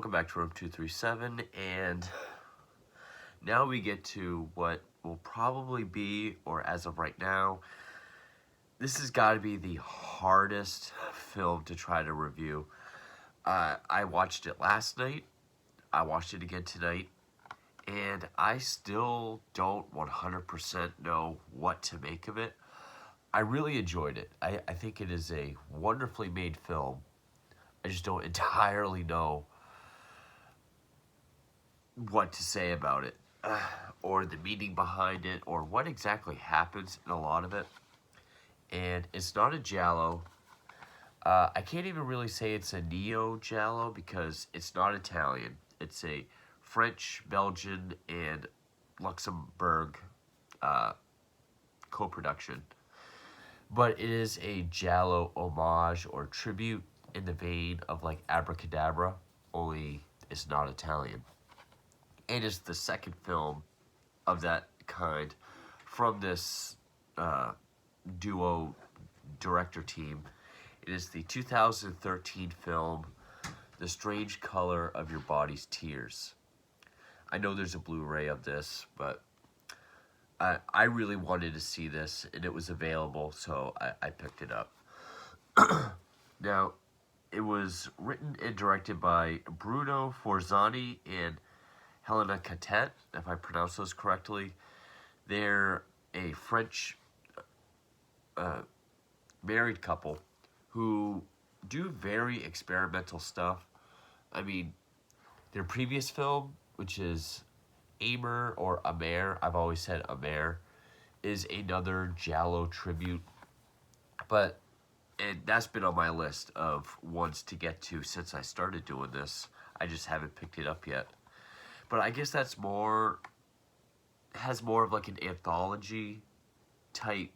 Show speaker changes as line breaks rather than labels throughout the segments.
welcome back to Room 237, and now we get to what will probably be, or as of right now, this has got to be the hardest film to try to review. I watched it last night, I watched it again tonight, and I still don't 100% know what to make of it. I really enjoyed it. I think it is a wonderfully made film. I just don't entirely know what to say about it, or the meaning behind it, or what exactly happens in a lot of it. And it's not a Giallo. I can't even really say it's a neo-Giallo because it's not Italian. It's a French, Belgian, and Luxembourg co-production. But it is a Giallo homage or tribute in the vein of like Abracadabra, only it's not Italian. And it's the second film of that kind from this duo director team. It is the 2013 film, The Strange Color of Your Body's Tears. I know there's a Blu-ray of this, but I really wanted to see this, and it was available, so I picked it up. Now, it was written and directed by Bruno Forzani and Helena Catet, if I pronounce those correctly. They're a French married couple who do very experimental stuff. I mean, their previous film, which is Amer or Amer, I've always said Amer, is another Giallo-Tribute. And that's been on my list of ones to get to since I started doing this. I just haven't picked it up yet. But I guess that's has more of like an anthology type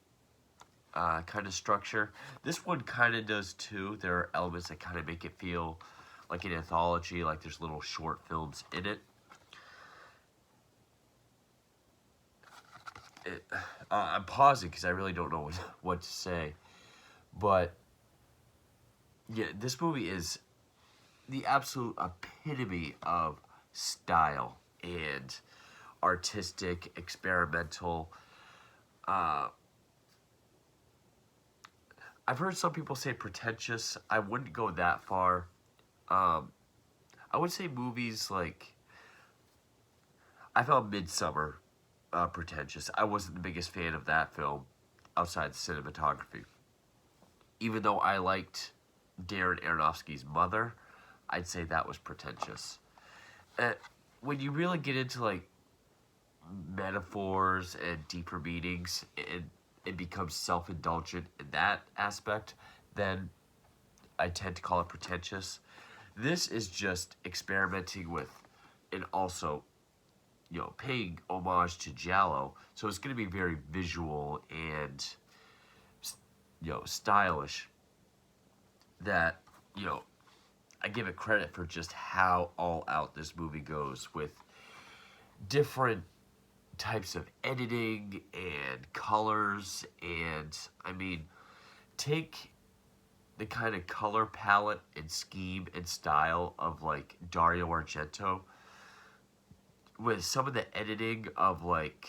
kind of structure. This one kind of does too. There are elements that kind of make it feel like an anthology, like there's little short films in it. I'm pausing because I really don't know what to say. But yeah, this movie is the absolute epitome of style and artistic, experimental. I've heard some people say pretentious. I wouldn't go that far. I would say movies like, I found Midsummer pretentious. I wasn't the biggest fan of that film outside the cinematography. Even though I liked Darren Aronofsky's Mother, I'd say that was pretentious. When you really get into like metaphors and deeper meanings, and it becomes self-indulgent in that aspect, then I tend to call it pretentious. This is just experimenting with, and also, paying homage to Giallo, so it's going to be very visual and, stylish. That, I give it credit for just how all out this movie goes with different types of editing and colors, and I mean, take the kind of color palette and scheme and style of like Dario Argento with some of the editing of like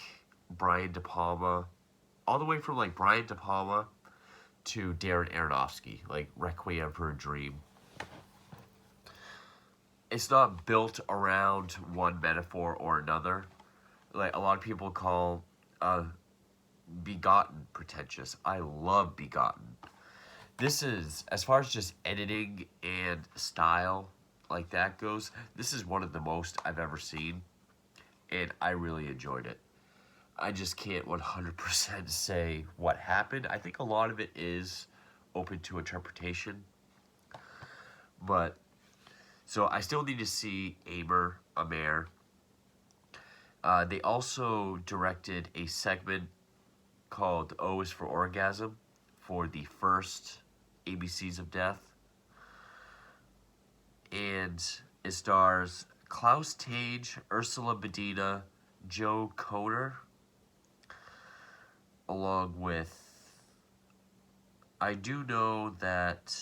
Brian De Palma, all the way from like Brian De Palma to Darren Aronofsky, like Requiem for a Dream. It's not built around one metaphor or another. Like a lot of people call Begotten pretentious. I love Begotten. This is, as far as just editing and style like that goes, this is one of the most I've ever seen, and I really enjoyed it. I just can't 100% say what happened. I think a lot of it is open to interpretation. But, so I still need to see Amer. They also directed a segment called O is for Orgasm for the first ABCs of Death. And it stars Klaus Tage, Ursula Medina, Joe Coder, along with, I do know that,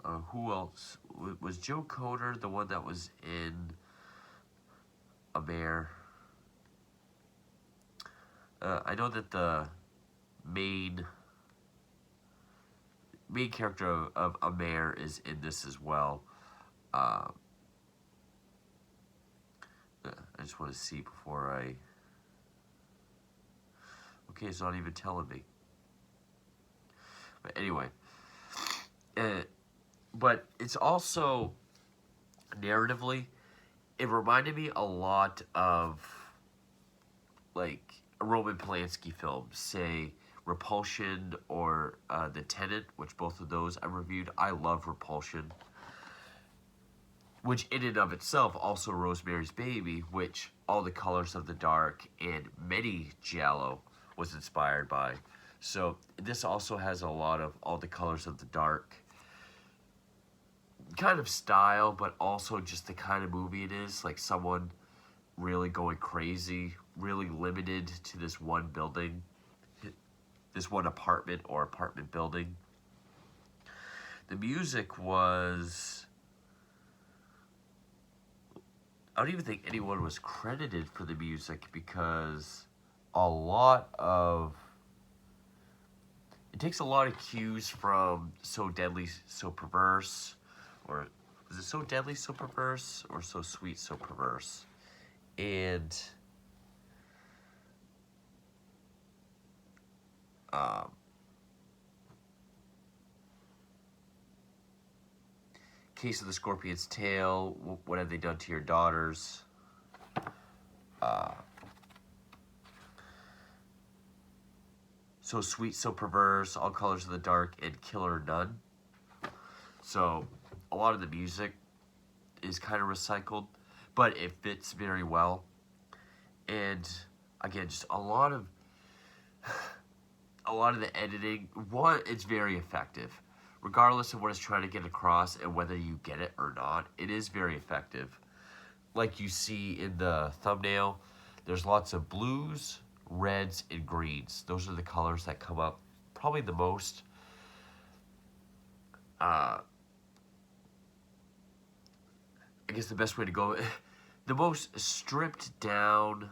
who else? was Joe Coder the one that was in A Mare? I know that the main character of A Mare is in this as well. I just want to see before I... Okay, it's not even telling me. But anyway. But it's also, narratively, it reminded me a lot of, like, a Roman Polanski film, say, Repulsion or The Tenant, which both of those I reviewed. I love Repulsion, which in and of itself, also Rosemary's Baby, which All the Colors of the Dark and many Giallo was inspired by. So this also has a lot of All the Colors of the Dark kind of style, but also just the kind of movie it is, like someone really going crazy, really limited to this one building, this one apartment or apartment building. The music was... I don't even think anyone was credited for the music, because a lot of... It takes a lot of cues from So Deadly, So Perverse, or is it So Deadly, So Perverse, or So Sweet, So Perverse? And Case of the Scorpion's Tail, What Have They Done to Your Daughters? So Sweet, So Perverse, All Colors of the Dark, and Killer Nun. So a lot of the music is kind of recycled, but it fits very well. And again, just a lot of the editing. One, it's very effective. Regardless of what it's trying to get across and whether you get it or not, it is very effective. Like you see in the thumbnail, there's lots of blues, reds, and greens. Those are the colors that come up probably the most. I guess the best way to go, the most stripped down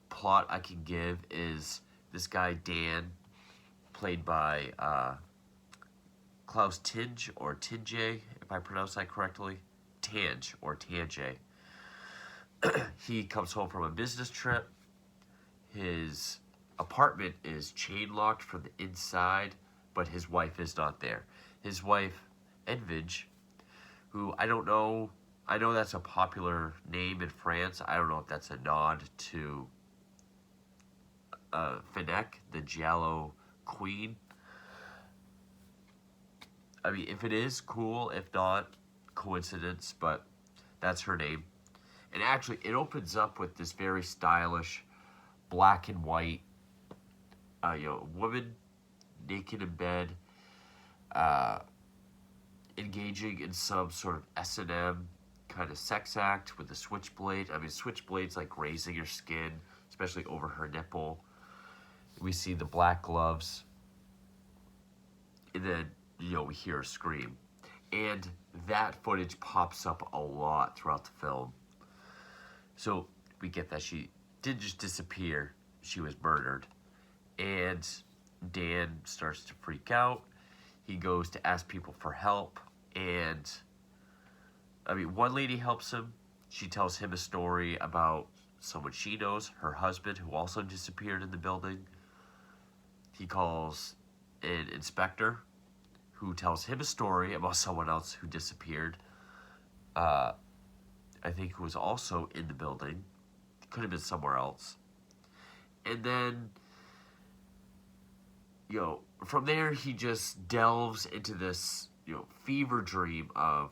plot I can give is this guy Dan, played by Klaus Tinge, or Tinge, if I pronounce that correctly. Tange, or Tange. He comes home from a business trip. His apartment is chain locked from the inside, but his wife is not there. His wife, Edwige, who I don't know, I know that's a popular name in France. I don't know if that's a nod to Finneck, the Giallo queen. I mean, if it is, cool. If not, coincidence, but that's her name. And actually, it opens up with this very stylish black and white, woman naked in bed, engaging in some sort of S&M kind of sex act with a switchblade. I mean, switchblades like grazing your skin, especially over her nipple. We see the black gloves, and then, we hear a scream. And that footage pops up a lot throughout the film. So we get that she didn't just disappear, she was murdered. And Dan starts to freak out. He goes to ask people for help, and I mean, one lady helps him. She tells him a story about someone she knows, her husband, who also disappeared in the building. He calls an inspector who tells him a story about someone else who disappeared. I think who was also in the building. Could have been somewhere else. And then, from there he just delves into this, fever dream of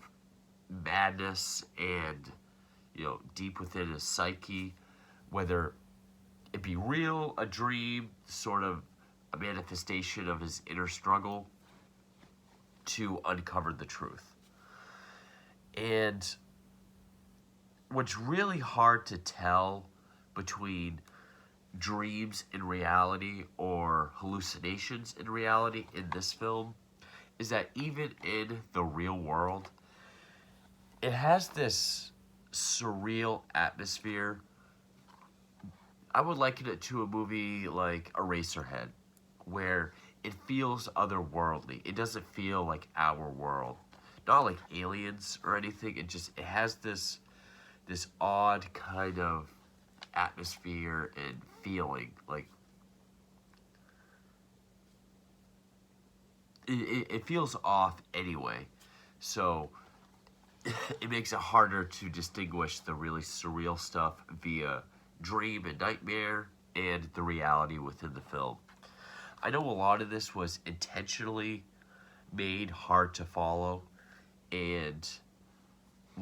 madness and, deep within his psyche, whether it be real, a dream, sort of a manifestation of his inner struggle to uncover the truth. And what's really hard to tell between dreams in reality or hallucinations in reality in this film is that even in the real world, it has this surreal atmosphere. I would liken it to a movie like Eraserhead, where it feels otherworldly. It doesn't feel like our world, not like aliens or anything. It has this odd kind of atmosphere and feeling. Like it feels off anyway, so it makes it harder to distinguish the really surreal stuff via dream and nightmare and the reality within the film. I know a lot of this was intentionally made hard to follow and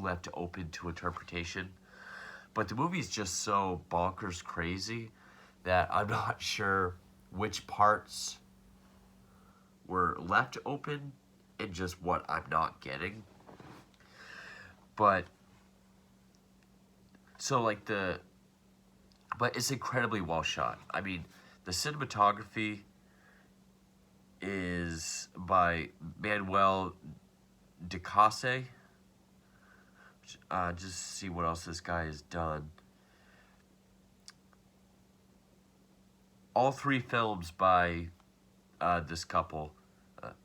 left open to interpretation. But the movie's just so bonkers crazy that I'm not sure which parts were left open and just what I'm not getting. But so like the but it's incredibly well shot. I mean, the cinematography is by Manuel Ducasse. Just see what else this guy has done. All three films by this couple,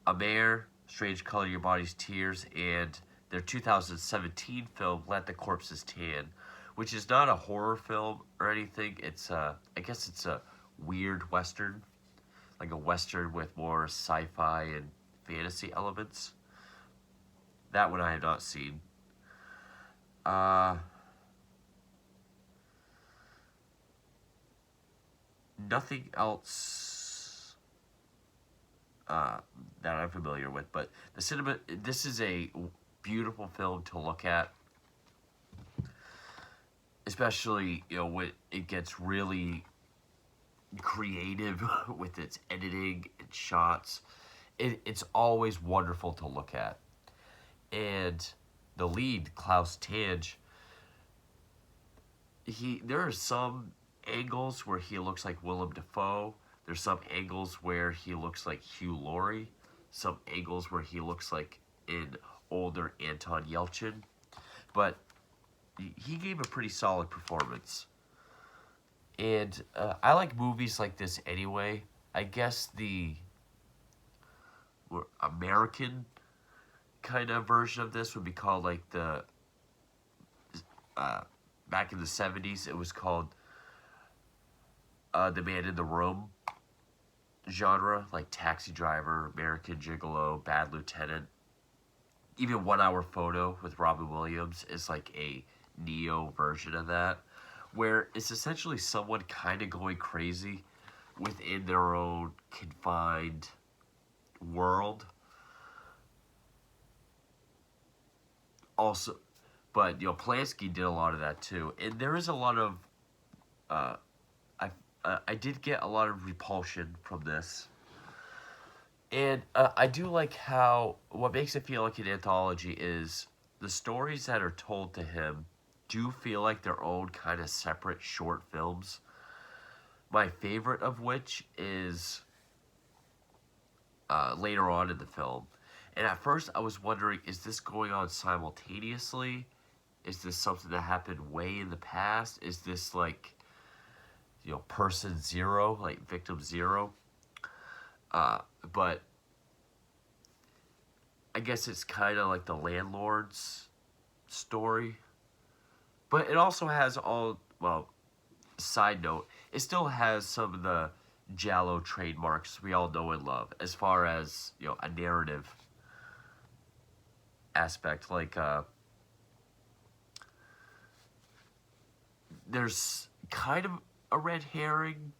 A Mare, Strange Color Your Body's Tears, and their 2017 film, Let the Corpses Tan, which is not a horror film or anything. It's I guess it's a weird western, like a western with more sci-fi and fantasy elements. That one I have not seen. Uh, Nothing else that I'm familiar with, but the cinema. This is a beautiful film to look at, especially when it gets really creative with its editing and shots. It's always wonderful to look at, and the lead Klaus Tange. There are some angles where he looks like Willem Dafoe. There's some angles where he looks like Hugh Laurie. Some angles where he looks like an older Anton Yelchin. But he gave a pretty solid performance. And I like movies like this anyway. I guess the American kind of version of this would be called like the back in the 70s it was called The Man in the Room genre, like Taxi Driver, American Gigolo, Bad Lieutenant. Even 1 Hour Photo with Robin Williams is like a neo version of that, where it's essentially someone kind of going crazy within their own confined world. Also, but Polanski did a lot of that too, and there is a lot of I did get a lot of repulsion from this. And I do like how what makes it feel like an anthology is the stories that are told to him do feel like their own kind of separate short films. My favorite of which is later on in the film. And at first I was wondering, is this going on simultaneously? Is this something that happened way in the past? Is this like, person zero, like victim zero? But I guess it's kind of like the landlord's story. But it also has side note, it still has some of the Giallo trademarks we all know and love as far as, a narrative aspect. Like, there's kind of a red herring.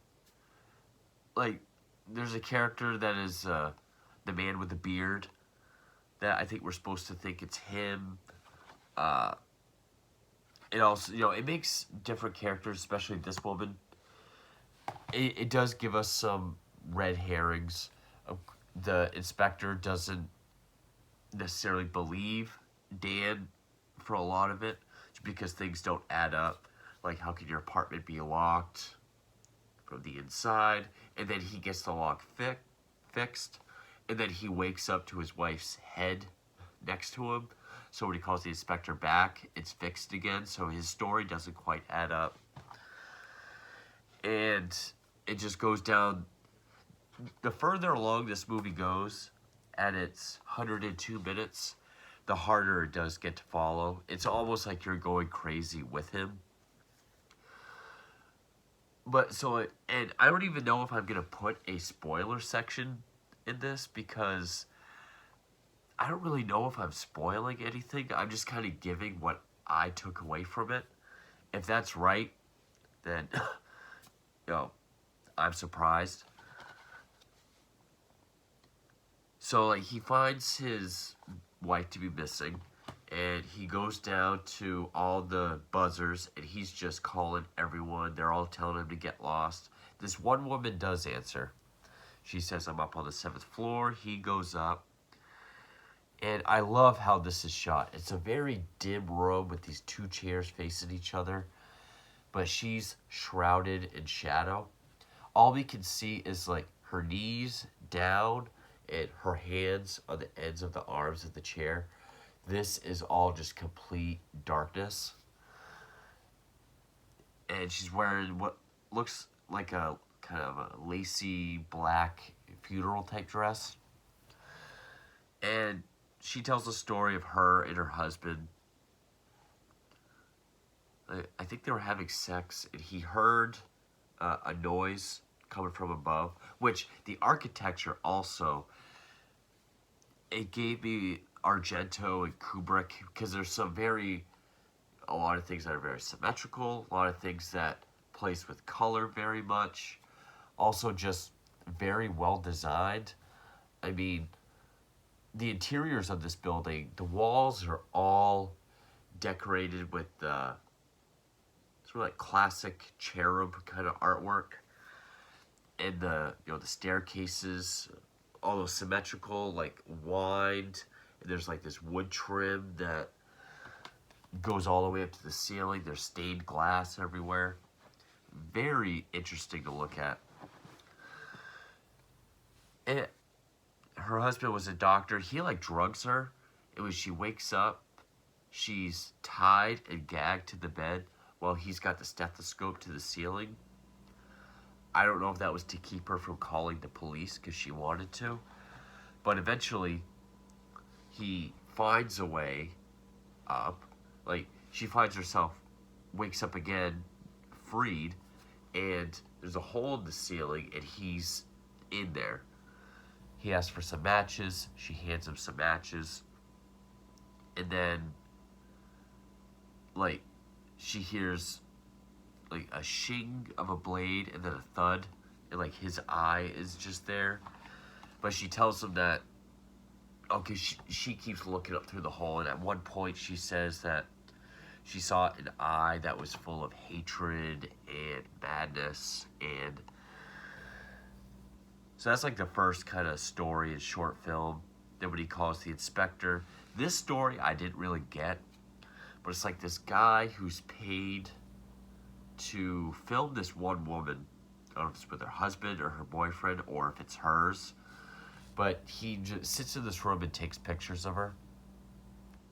Like, there's a character that is the man with the beard that I think we're supposed to think it's him. It also, it makes different characters, especially this woman. It does give us some red herrings. The inspector doesn't necessarily believe Dan for a lot of it, because things don't add up. Like, how can your apartment be locked from the inside? And then he gets the lock fixed, and then he wakes up to his wife's head next to him. So when he calls the inspector back, it's fixed again. So his story doesn't quite add up. And it just goes down. The further along this movie goes, at its 102 minutes, the harder it does get to follow. It's almost like you're going crazy with him. But so, and I don't even know if I'm going to put a spoiler section in this, because I don't really know if I'm spoiling anything. I'm just kind of giving what I took away from it. If that's right, then, I'm surprised. So, like, he finds his wife to be missing, and he goes down to all the buzzers, and he's just calling everyone. They're all telling him to get lost. This one woman does answer. She says, I'm up on the 7th floor. He goes up. And I love how this is shot. It's a very dim room with these two chairs facing each other. But she's shrouded in shadow. All we can see is, like, her knees down and her hands on the ends of the arms of the chair. This is all just complete darkness. And she's wearing what looks like a kind of a lacy black funeral type dress. And she tells the story of her and her husband. I think they were having sex, and he heard a noise coming from above, which the architecture also, it gave me Argento and Kubrick, because there's a lot of things that are very symmetrical, a lot of things that plays with color very much, also just very well designed. I mean, the interiors of this building, the walls are all decorated with sort of like classic cherub kind of artwork. And the staircases, all those symmetrical, like wide. And there's like this wood trim that goes all the way up to the ceiling. There's stained glass everywhere. Very interesting to look at. And her husband was a doctor. He like drugs her. It was, she wakes up, she's tied and gagged to the bed while he's got the stethoscope to the ceiling. I don't know if that was to keep her from calling the police because she wanted to. But eventually, he finds a way up. Like, she finds herself, wakes up again, freed, and there's a hole in the ceiling, and he's in there. He asks for some matches. She hands him some matches. And then, like, she hears, like, a shing of a blade and then a thud. And, like, his eye is just there. But she tells him that, okay, she keeps looking up through the hole. And at one point, she says that she saw an eye that was full of hatred and madness. And so that's like the first kind of story and short film. Then when he calls the inspector. This story I didn't really get. But it's like this guy who's paid to film this one woman. I don't know if it's with her husband or her boyfriend or if it's hers. But he just sits in this room and takes pictures of her.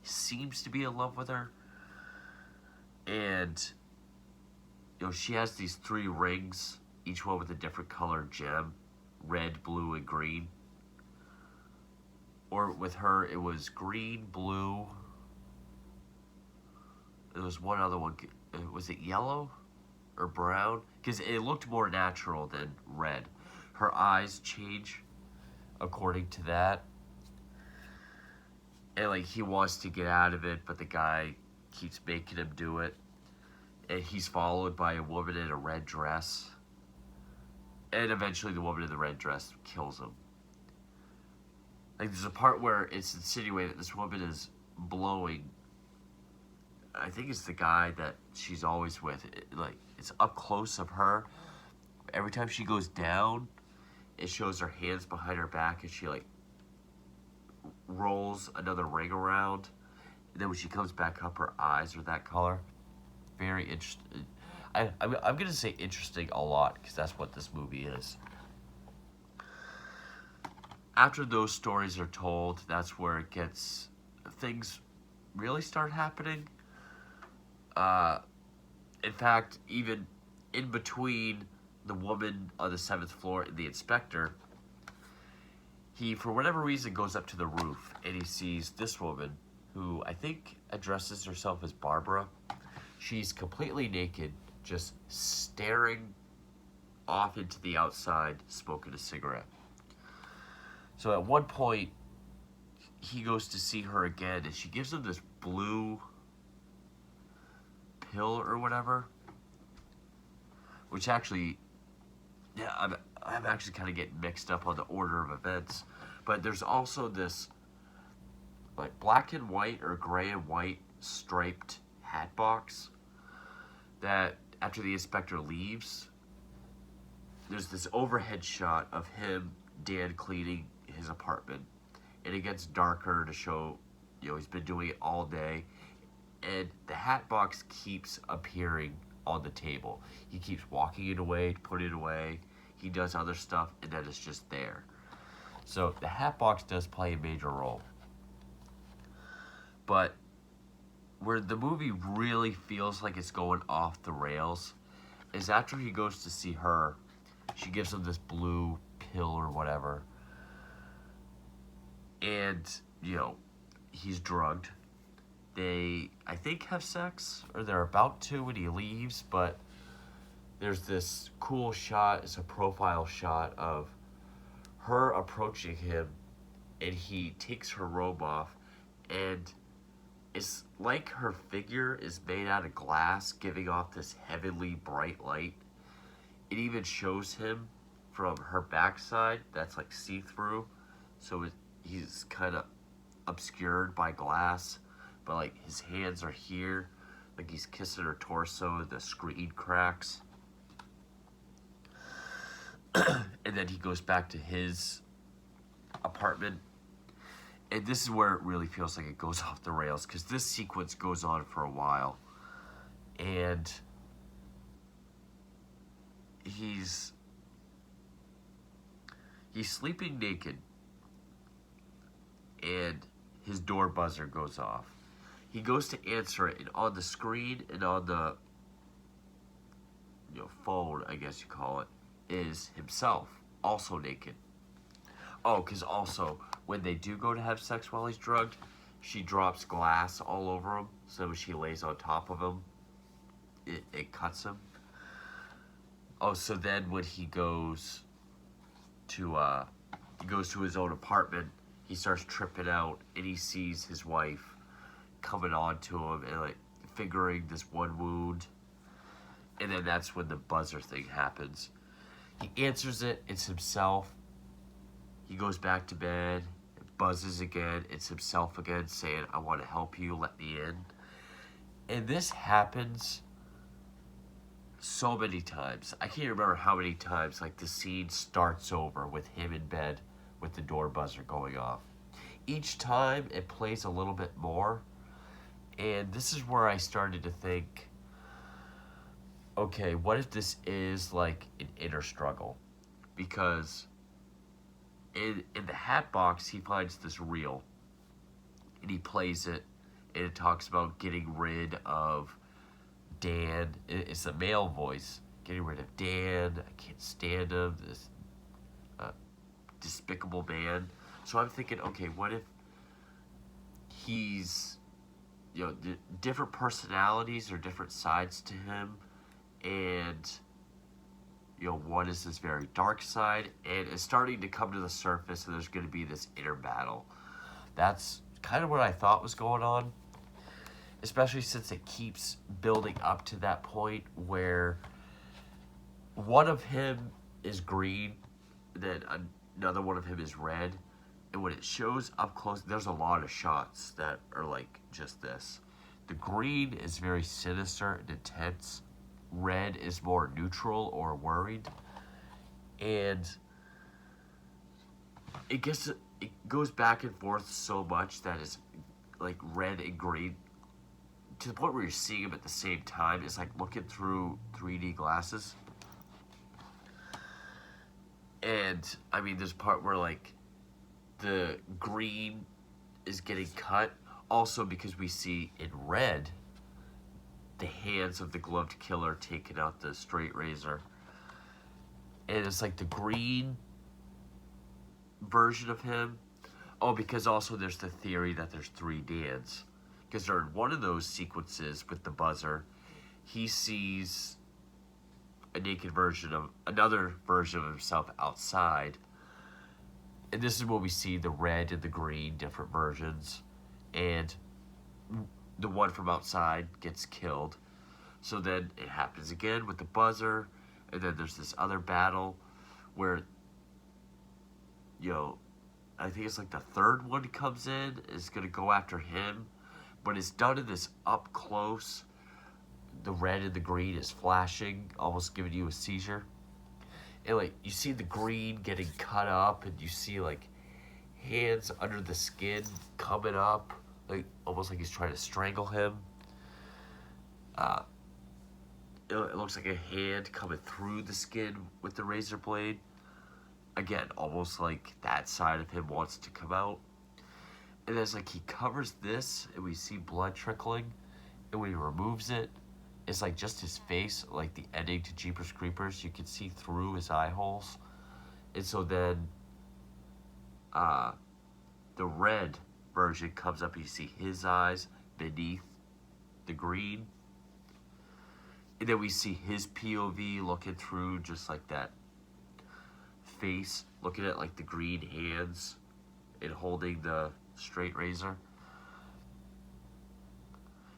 He seems to be in love with her. And, she has these 3 rings, each one with a different color gem. Red, blue, and green. Or with her, it was green, blue. There was one other one. Was it yellow or brown? Because it looked more natural than red. Her eyes change according to that. And, like, he wants to get out of it, but the guy keeps making him do it. And he's followed by a woman in a red dress. And eventually the woman in the red dress kills him. Like, there's a part where it's insinuated that this woman is blowing. I think it's the guy that she's always with. It's up close of her. Every time she goes down, it shows her hands behind her back, and she, like, rolls another ring around. And then when she comes back up, her eyes are that color. Very interesting. I'm going to say interesting a lot, because that's what this movie is. After those stories are told, that's where it gets... Things really start happening. Uh, in fact, even in between the woman on the seventh floor and the inspector, he, for whatever reason, goes up to the roof and he sees this woman who I think addresses herself as Barbara. She's completely naked, just staring off into the outside, smoking a cigarette. So at one point, he goes to see her again, and she gives him this blue pill or whatever, which actually, yeah, I'm actually kind of getting mixed up on the order of events. But there's also this like black and white or gray and white striped hat box that after the inspector leaves, there's this overhead shot of him, Dan, cleaning his apartment, and it gets darker to show, he's been doing it all day, and the hat box keeps appearing on the table. He keeps walking it away, putting it away. He does other stuff, and then it's just there. So the hat box does play a major role. But where the movie really feels like it's going off the rails is after he goes to see her. She gives him this blue pill or whatever. And, he's drugged. They, I think, have sex, or they're about to when he leaves, but there's this cool shot, it's a profile shot of her approaching him, and he takes her robe off, and it's like her figure is made out of glass, giving off this heavenly bright light. It even shows him from her backside that's like see-through, so he's kind of obscured by glass, but like his hands are here, like he's kissing her torso, the screen cracks. And then he goes back to his apartment, and this is where it really feels like it goes off the rails, because this sequence goes on for a while, and he's sleeping naked, and his door buzzer goes off. He goes to answer it, and on the screen and on the phone, I guess you call it, is himself, also naked. Oh, because also, when they do go to have sex while he's drugged, she drops glass all over him, so when she lays on top of him, it cuts him. Oh, so then when he goes to his own apartment, he starts tripping out, and he sees his wife coming on to him and like fingering this one wound, and then that's when the buzzer thing happens. He answers it, it's himself. He goes back to bed, it buzzes again, it's himself again saying, I want to help you, let me in. And this happens so many times. I can't remember how many times like the scene starts over with him in bed with the door buzzer going off. Each time it plays a little bit more, and this is where I started to think, okay, what if this is like an inner struggle? Because in the hat box, he finds this reel, and he plays it, and it talks about getting rid of Dan. It's a male voice. Getting rid of Dan. I can't stand him. This despicable man. So I'm thinking, okay, what if he's, different personalities or different sides to him, and one is this very dark side, and it's starting to come to the surface, and there's going to be this inner battle. That's kind of what I thought was going on, especially since it keeps building up to that point where one of him is green, then another one of him is red, and when it shows up close, there's a lot of shots that are like just this. The green is very sinister and intense. Red is more neutral or worried, and it goes back and forth so much that it's like red and green to the point where you're seeing them at the same time. It's like looking through 3D glasses. And I mean, there's a part where like the green is getting cut. also because we see in red the hands of the gloved killer taking out the straight razor. And it's like the green version of him. Oh, because also there's the theory that there's 3 Dans. Because during one of those sequences with the buzzer, he sees a naked version of another version of himself outside. And this is where we see the red and the green, different versions. And the one from outside gets killed. So then it happens again with the buzzer. And then there's this other battle where, I think it's like the third one comes in, is going to go after him. But it's done in this up close. The red and the green is flashing, almost giving you a seizure. And like, you see the green getting cut up, and you see like hands under the skin coming up, like almost like he's trying to strangle him. It looks like a hand coming through the skin with the razor blade. Again, almost like that side of him wants to come out. And it's like he covers this, and we see blood trickling. And when he removes it, it's like just his face, like the ending to Jeepers Creepers. You can see through his eye holes. And so then the red version comes up, and you see his eyes beneath the green. And then we see his POV looking through just like that face, looking at like the green hands and holding the straight razor.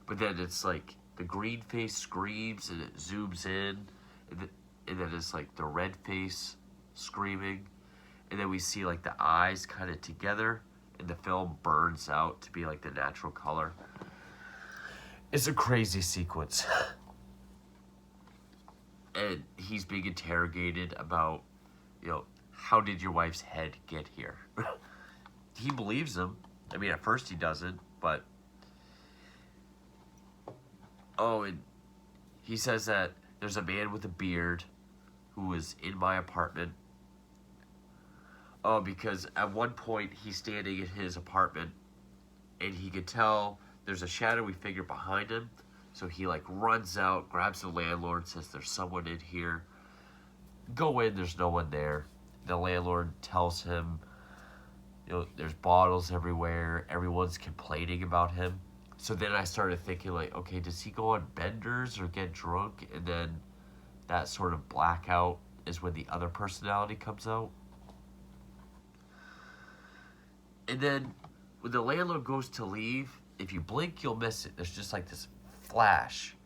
But then it's like the green face screams and it zooms in, and then it's like the red face screaming, and then we see like the eyes kind of together, and the film burns out to be like the natural color. It's a crazy sequence. And he's being interrogated about, how did your wife's head get here? He believes him. I mean, at first he doesn't, but... Oh, and he says that there's a man with a beard who was in my apartment. Oh, because at one point he's standing in his apartment, and he could tell there's a shadowy figure behind him. So he like runs out, grabs the landlord, says there's someone in here. Go in, there's no one there. The landlord tells him, there's bottles everywhere. Everyone's complaining about him. So then I started thinking like, okay, does he go on benders or get drunk? And then that sort of blackout is when the other personality comes out. And then when the landlord goes to leave, if you blink, you'll miss it. There's just like this flash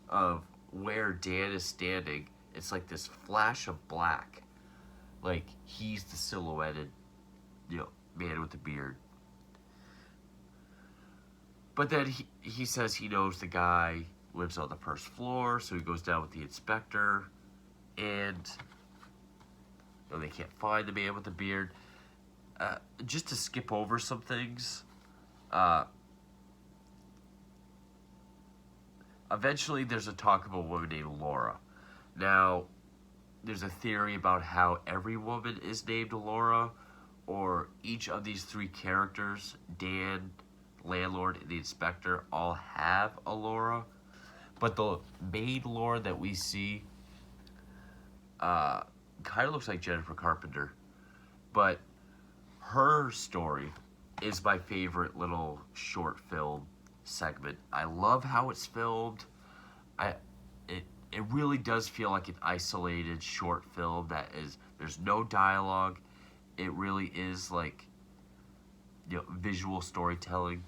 of where Dan is standing. It's like this flash of black, like he's the silhouetted man with the beard. But then he says he knows the guy lives on the first floor, so he goes down with the inspector, and they can't find the man with the beard. Just to skip over some things, eventually there's a talk of a woman named Laura. Now, there's a theory about how every woman is named Laura, or each of these 3 characters, Dan, landlord, and the inspector, all have a Laura. But the main Laura that we see kind of looks like Jennifer Carpenter. But her story is my favorite little short film segment. I love how it's filmed. It really does feel like an isolated short film there's no dialogue. It really is like visual storytelling.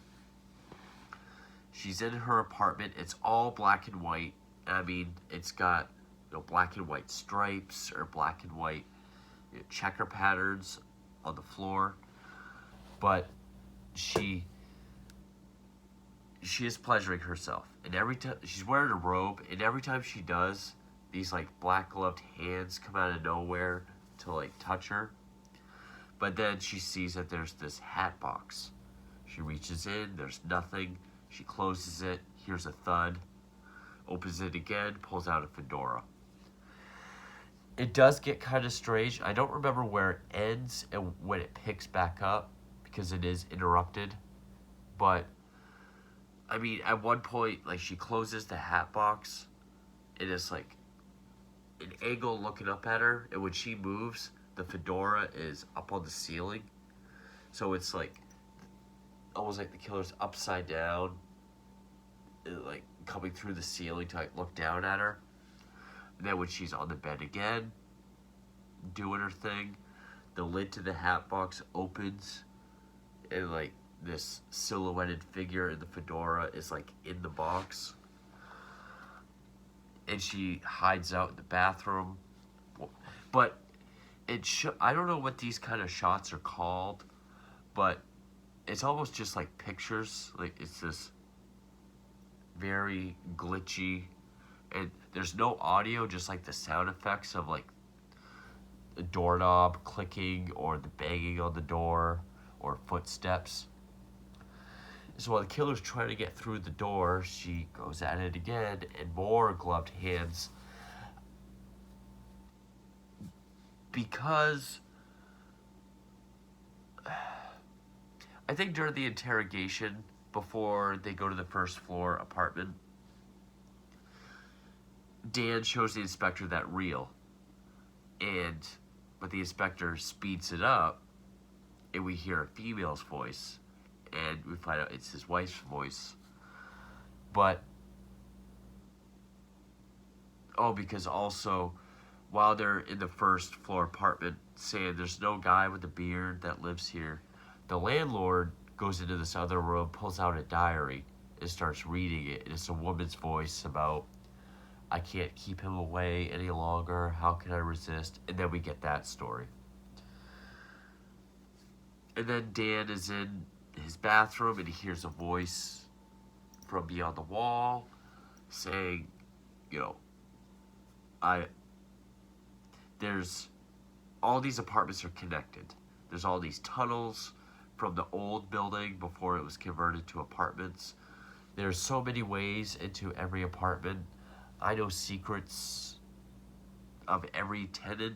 She's in her apartment. It's all black and white. I mean, it's got black and white stripes or black and white checker patterns on the floor. But she is pleasuring herself, and every time she's wearing a robe, and every time she does, these like black gloved hands come out of nowhere to like touch her. But then she sees that there's this hat box. She reaches in, there's nothing. She closes it, hears a thud, opens it again, pulls out a fedora. It does get kind of strange. I don't remember where it ends and when it picks back up, because it is interrupted. But I mean, at one point, like, she closes the hat box, and it's like an angle looking up at her, and when she moves, the fedora is up on the ceiling. So it's like almost like the killer's upside down, and, like, coming through the ceiling to like look down at her. And then when she's on the bed again, doing her thing, the lid to the hat box opens, and like this silhouetted figure in the fedora is like in the box, and she hides out in the bathroom. But I don't know what these kind of shots are called, but it's almost just like pictures. Like, it's this very glitchy, and there's no audio, just like the sound effects of like the doorknob clicking or the banging on the door or footsteps. So while the killer's trying to get through the door, she goes at it again, and more gloved hands. Because I think during the interrogation, before they go to the first floor apartment, Dan shows the inspector that reel, but the inspector speeds it up, and we hear a female's voice, and we find out it's his wife's voice. But because also, while they're in the first floor apartment saying there's no guy with a beard that lives here, the landlord goes into this other room, pulls out a diary, and starts reading it. And it's a woman's voice about, I can't keep him away any longer, how can I resist? And then we get that story. And then Dan is in his bathroom, and he hears a voice from beyond the wall saying, there's all these apartments are connected. There's all these tunnels from the old building before it was converted to apartments. There's so many ways into every apartment. I know secrets of every tenant.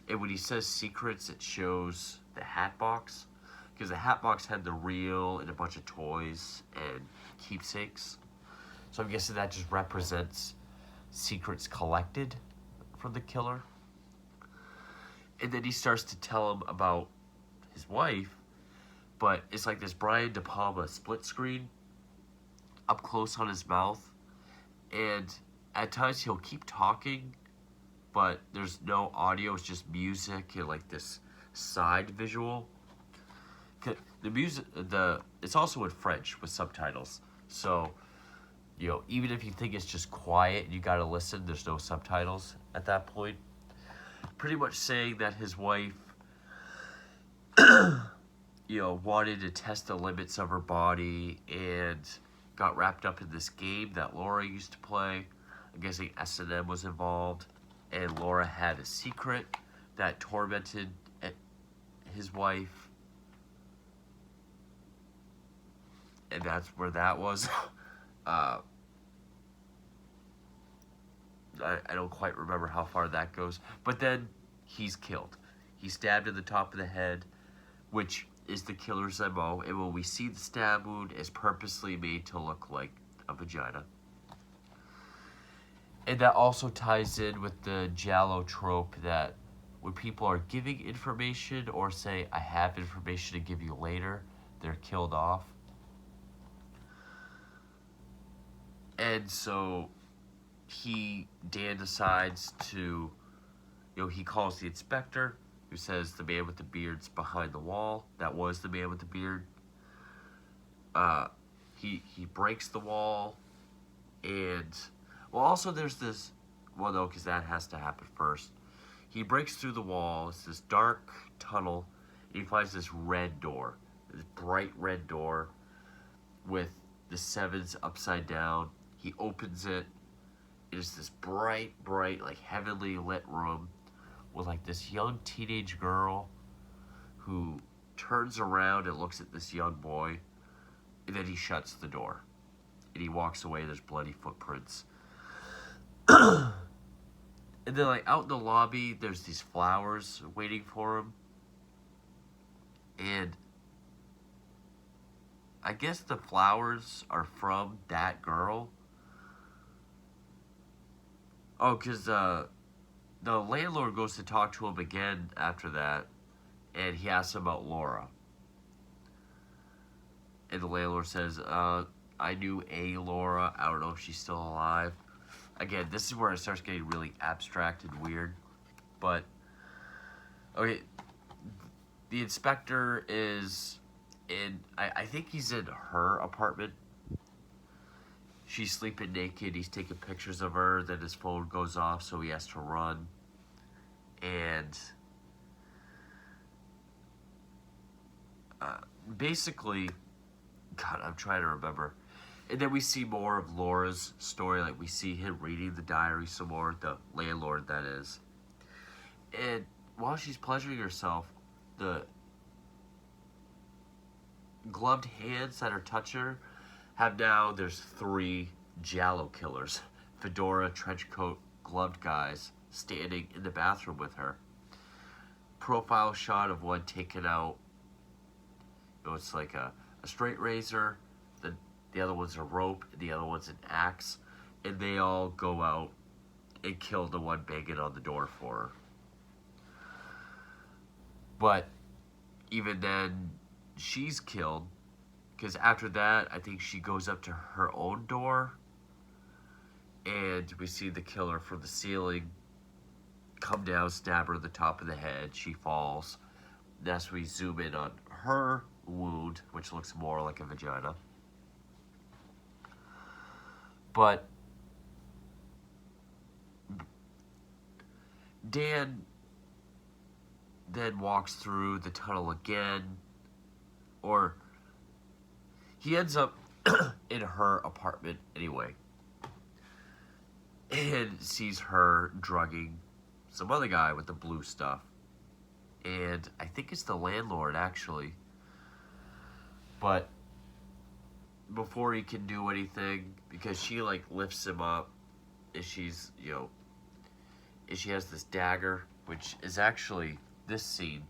And when he says secrets, it shows the hat box, because the hat box had the reel and a bunch of toys and keepsakes. So I'm guessing that just represents secrets collected from the killer. And then he starts to tell him about his wife, but it's like this Brian De Palma split screen up close on his mouth, and at times he'll keep talking, but there's no audio, it's just music and like this side visual. It's also in French with subtitles, so even if you think it's just quiet and you gotta listen, there's no subtitles at that point. Pretty much saying that his wife, wanted to test the limits of her body and got wrapped up in this game that Laura used to play. I'm guessing S&M was involved, and Laura had a secret that tormented his wife, and that's where that was. I don't quite remember how far that goes, but then he's killed. He's stabbed in the top of the head, which is the killer's MO, and when we see the stab wound, it's purposely made to look like a vagina. And that also ties in with the Giallo trope that when people are giving information or say, I have information to give you later, they're killed off. And so Dan decides to, he calls the inspector, who says the man with the beard's behind the wall. That was the man with the beard. He breaks the wall, and also there's this. Well, no, because that has to happen first. He breaks through the wall. It's this dark tunnel, and he finds this red door, this bright red door, with the sevens upside down. He opens it. It is this bright, like heavenly lit room, with like this young teenage girl who turns around and looks at this young boy, and then he shuts the door and he walks away. There's bloody footprints. And then like out in the lobby, there's these flowers waiting for him, and I guess the flowers are from that girl. Oh, because the landlord goes to talk to him again after that, and he asks him about Laura. And the landlord says, I knew a Laura. I don't know if she's still alive. Again, this is where it starts getting really abstract and weird. But, okay, the inspector is I think he's in her apartment. She's sleeping naked. He's taking pictures of her. Then his phone goes off, so he has to run. And basically, God, I'm trying to remember. And then we see more of Laura's story. Like, we see him reading the diary some more. The landlord, that is. And while she's pleasuring herself, the gloved hands that are touching her have now, there's 3 Giallo killers. Fedora, trench coat, gloved guys standing in the bathroom with her. Profile shot of one taken out. You know, it's like a straight razor. The other one's a rope. The other one's an axe. And they all go out and kill the one banging on the door for her. But even then, she's killed. Because after that, I think she goes up to her own door. And we see the killer from the ceiling come down, stab her at the top of the head. She falls. That's when we zoom in on her wound, which looks more like a vagina. But Dan then walks through the tunnel again, or he ends up in her apartment anyway, and sees her drugging some other guy with the blue stuff. And I think it's the landlord, actually. But before he can do anything, because she, like, lifts him up, and she's, you know, and she has this dagger, which is actually this scene.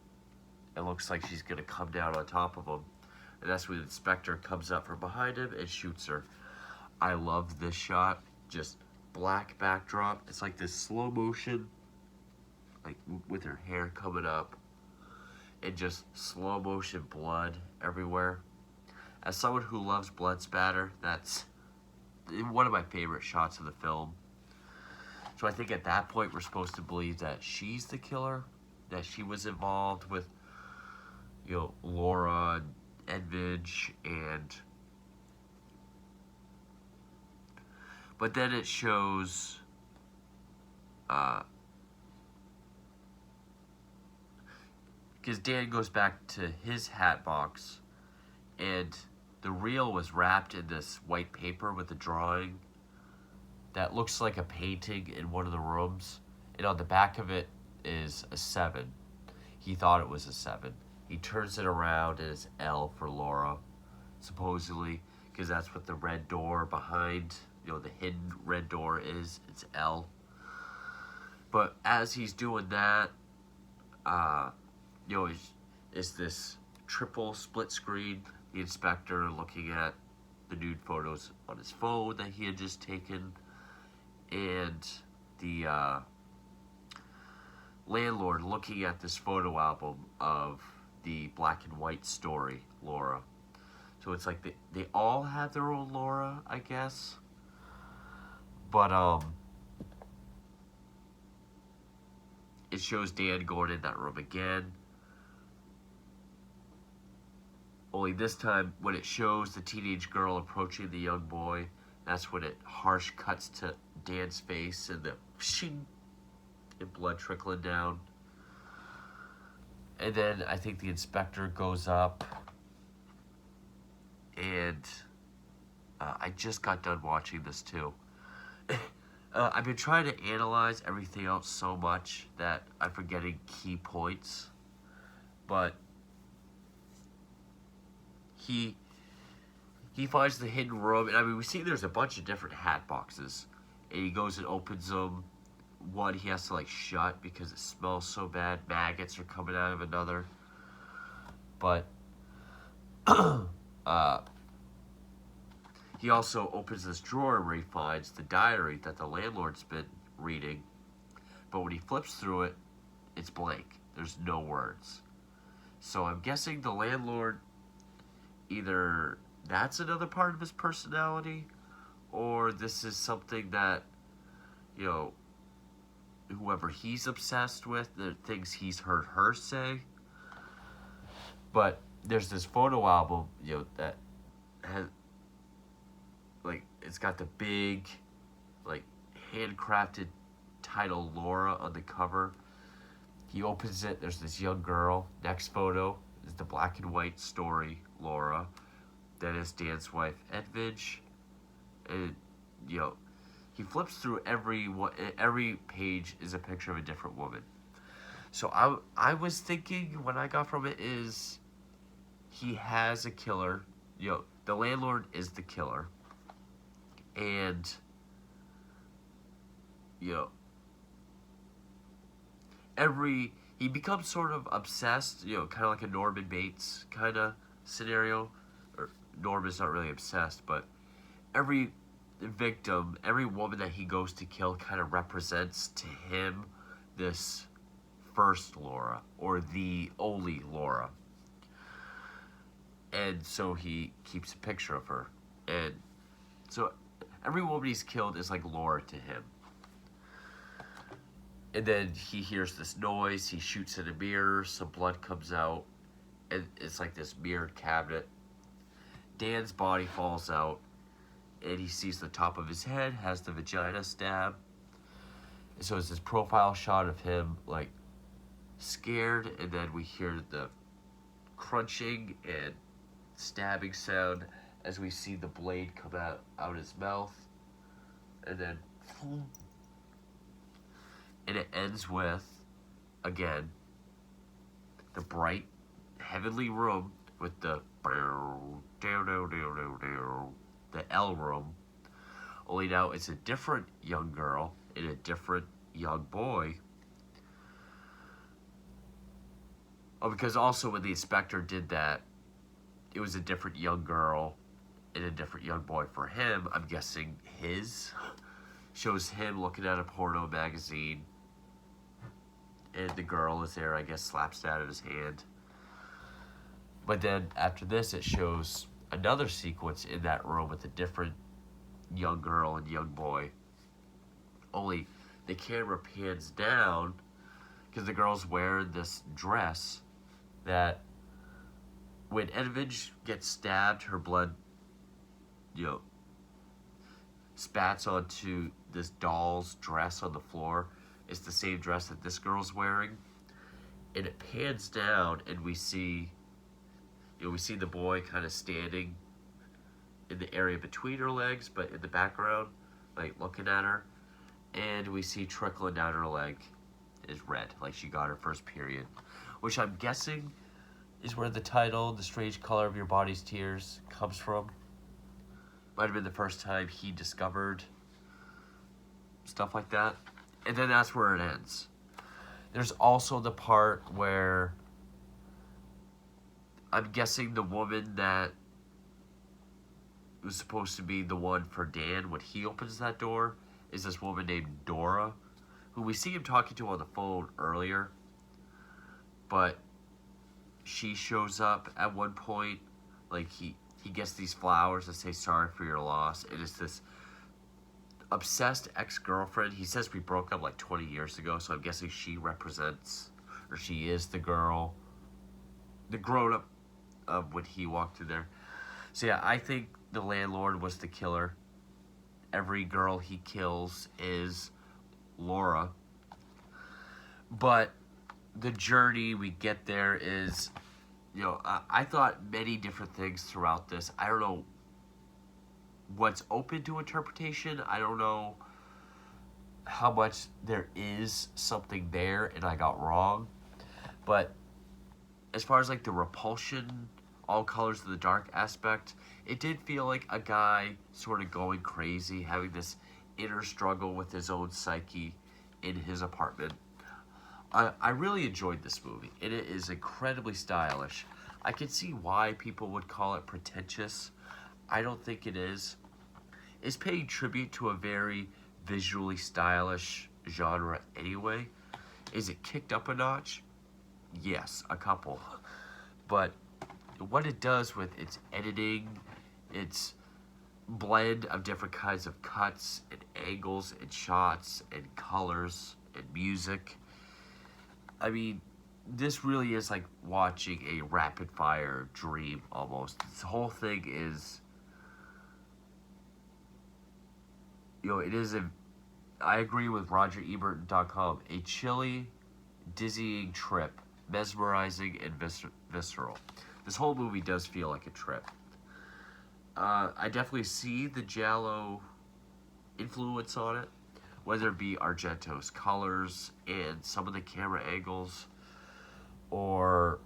It looks like she's gonna come down on top of him. And that's when the inspector comes up from behind him and shoots her. I love this shot. Just black backdrop. It's like this slow motion, like with her hair coming up, and just slow motion blood everywhere. As someone who loves blood spatter, that's one of my favorite shots of the film. So I think at that point we're supposed to believe that she's the killer, that she was involved with, you know, Laura and Edwidge, and but then it shows because Dan goes back to his hat box, and the reel was wrapped in this white paper with a drawing that looks like a painting in one of the rooms, and on the back of it is a 7. He thought it was a 7. He turns it around and it's L for Laura, supposedly, because that's what the red door behind, you know, the hidden red door is. It's L. But as he's doing that, you know, it's this triple split screen. The inspector looking at the nude photos on his phone that he had just taken, and the landlord looking at this photo album of the black and white story, Laura. So it's like they all have their own Laura, I guess. But it shows Dan going in that room again. Only this time, when it shows the teenage girl approaching the young boy, that's when it harsh cuts to Dan's face and the shing, and blood trickling down. And then I think the inspector goes up, and I just got done watching this too. I've been trying to analyze everything else so much that I'm forgetting key points, but he finds the hidden room, and I mean, we see there's a bunch of different hat boxes, and he goes and opens them. One he has to like shut because it smells so bad. Maggots are coming out of another. But He also opens this drawer where he finds the diary that the landlord's been reading, but when he flips through it, it's blank. There's no words. So I'm guessing the landlord, either that's another part of his personality, or this is something that, you know, whoever he's obsessed with, the things he's heard her say. But there's this photo album, you know, that has, like, it's got the big, like, handcrafted title Laura on the cover. He opens it, there's this young girl. Next photo is the black and white story, Laura. Then is Dan's wife, Edwidge. And, you know, he flips through every page is a picture of a different woman. So I was thinking, what I got from it is he has a killer. You know, the landlord is the killer. And, you know, he becomes sort of obsessed, you know, kind of like a Norman Bates kind of scenario. Or Norman's not really obsessed, but every victim, every woman that he goes to kill kind of represents to him this first Laura, or the only Laura. And so he keeps a picture of her. And so every woman he's killed is like Laura to him. And then he hears this noise, he shoots in a mirror, some blood comes out, and it's like this mirrored cabinet. Dan's body falls out, and he sees the top of his head, has the vagina stab. And so it's this profile shot of him, like, scared, and then we hear the crunching and stabbing sound as we see the blade come out his mouth. And then, and it ends with, again, the bright, heavenly room with the L room. Only now it's a different young girl and a different young boy. Oh, because also when the inspector did that, it was a different young girl and a different young boy for him. I'm guessing his shows him looking at a porno magazine, and the girl is there, I guess, slaps that in his hand. But then after this, it shows another sequence in that room with a different young girl and young boy. Only the camera pans down because the girl's wearing this dress that when Edwidge gets stabbed, her blood, you know, spats onto this doll's dress on the floor. It's the same dress that this girl's wearing. And it pans down and we see, you know, we see the boy kind of standing in the area between her legs, but in the background, like looking at her. And we see trickling down her leg is red, like she got her first period. Which I'm guessing is where the title, The Strange Color of Your Body's Tears, comes from. Might have been the first time he discovered stuff like that. And then that's where it ends. There's also the part where I'm guessing the woman that was supposed to be the one for Dan when he opens that door is this woman named Dora, who we see him talking to on the phone earlier. But she shows up at one point, like he gets these flowers that say sorry for your loss. It is this obsessed ex-girlfriend. He says we broke up like 20 years ago, so I'm guessing she represents, or she is the girl, the grown-up when he walked through there. So yeah, I think the landlord was the killer. Every girl he kills is Laura. But the journey we get there is, you know, I thought many different things throughout this. I don't know what's open to interpretation. I don't know how much there is something there and I got wrong. But as far as like the repulsion, all colors of the dark aspect, it did feel like a guy sort of going crazy, having this inner struggle with his own psyche in his apartment. I really enjoyed this movie, and it is incredibly stylish. I can see why people would call it pretentious. I don't think it is. is paying tribute to a very visually stylish genre anyway. Is it kicked up a notch? Yes, a couple. But what it does with its editing, its blend of different kinds of cuts and angles and shots and colors and music. I mean, this really is like watching a rapid fire dream almost. This whole thing is, it is I agree with RogerEbert.com, a chilly, dizzying trip, mesmerizing and visceral. This whole movie does feel like a trip. I definitely see the Giallo influence on it, whether it be Argento's colors and some of the camera angles, or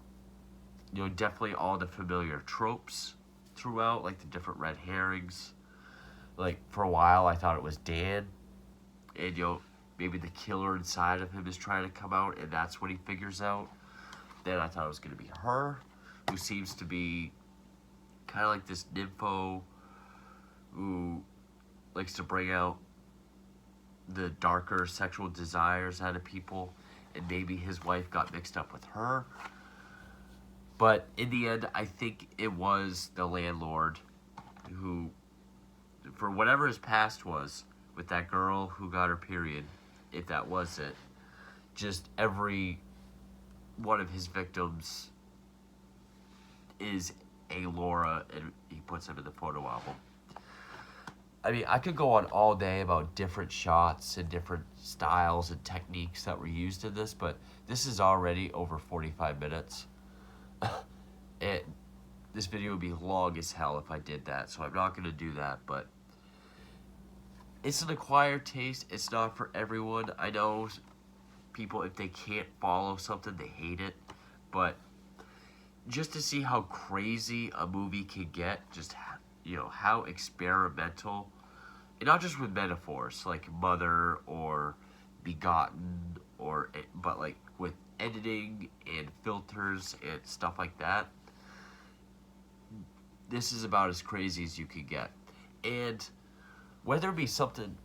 definitely all the familiar tropes throughout, like the different red herrings. Like for a while, I thought it was Dan, and maybe the killer inside of him is trying to come out, and that's what he figures out. Then I thought it was going to be her, who seems to be kind of like this nympho who likes to bring out the darker sexual desires out of people, and maybe his wife got mixed up with her. But in the end, I think it was the landlord who, for whatever his past was, with that girl who got her period, if that was it, just every one of his victims is a Laura, and he puts them in the photo album. I mean, I could go on all day about different shots and different styles and techniques that were used in this, but this is already over 45 minutes. And this video would be long as hell if I did that, so I'm not going to do that, but it's an acquired taste. It's not for everyone. I know people, if they can't follow something, they hate it, but just to see how crazy a movie can get, just how experimental, and not just with metaphors like mother or begotten, but like with editing and filters and stuff like that. This is about as crazy as you can get. And whether it be something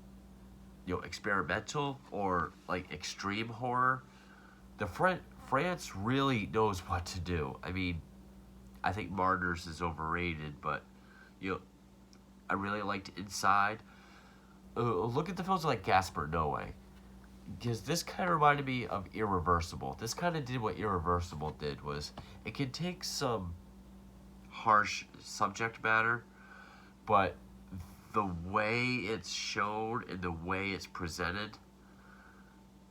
experimental or like extreme horror, France really knows what to do. I mean, I think Martyrs is overrated, but I really liked Inside. Look at the films like Gaspar Noé, because this kind of reminded me of Irreversible. This kind of did what Irreversible did, was it can take some harsh subject matter, but the way it's shown and the way it's presented,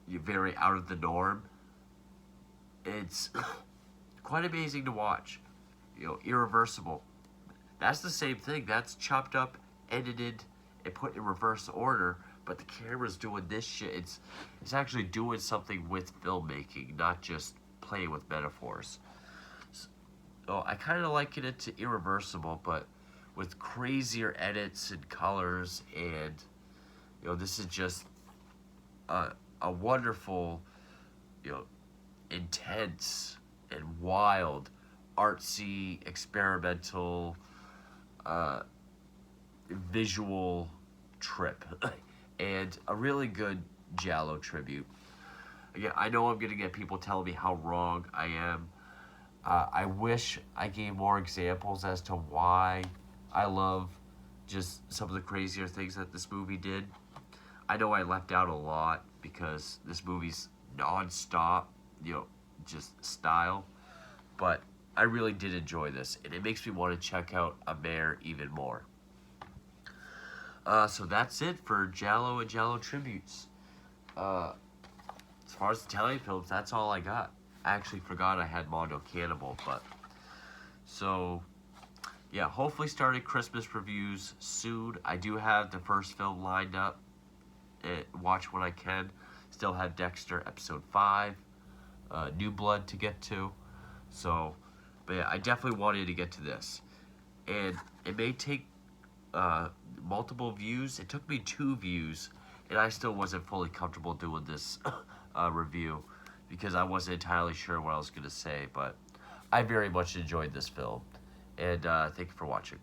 you're very out of the norm. It's quite amazing to watch. Irreversible. That's the same thing. That's chopped up, edited, and put in reverse order, but the camera's doing this shit. It's actually doing something with filmmaking, not just playing with metaphors. So I kind of liken it to Irreversible, but with crazier edits and colors, and this is just a wonderful, intense and wild, artsy, experimental, visual trip, and a really good Giallo tribute. Again, I know I'm gonna get people telling me how wrong I am. I wish I gave more examples as to why I love just some of the crazier things that this movie did. I know I left out a lot because this movie's non-stop, just style, but I really did enjoy this, and it makes me want to check out Amer even more. So that's it for Giallo and Giallo tributes. As far as Italian films, that's all I got. I actually forgot I had Mondo Cannibal, but so yeah, hopefully starting Christmas reviews soon. I do have the first film lined up. Watch when I can. Still have Dexter episode 5, New Blood to get to. So, but yeah, I definitely wanted to get to this, and it may take multiple views. It took me 2 views, and I still wasn't fully comfortable doing this review because I wasn't entirely sure what I was going to say, but I very much enjoyed this film, and thank you for watching.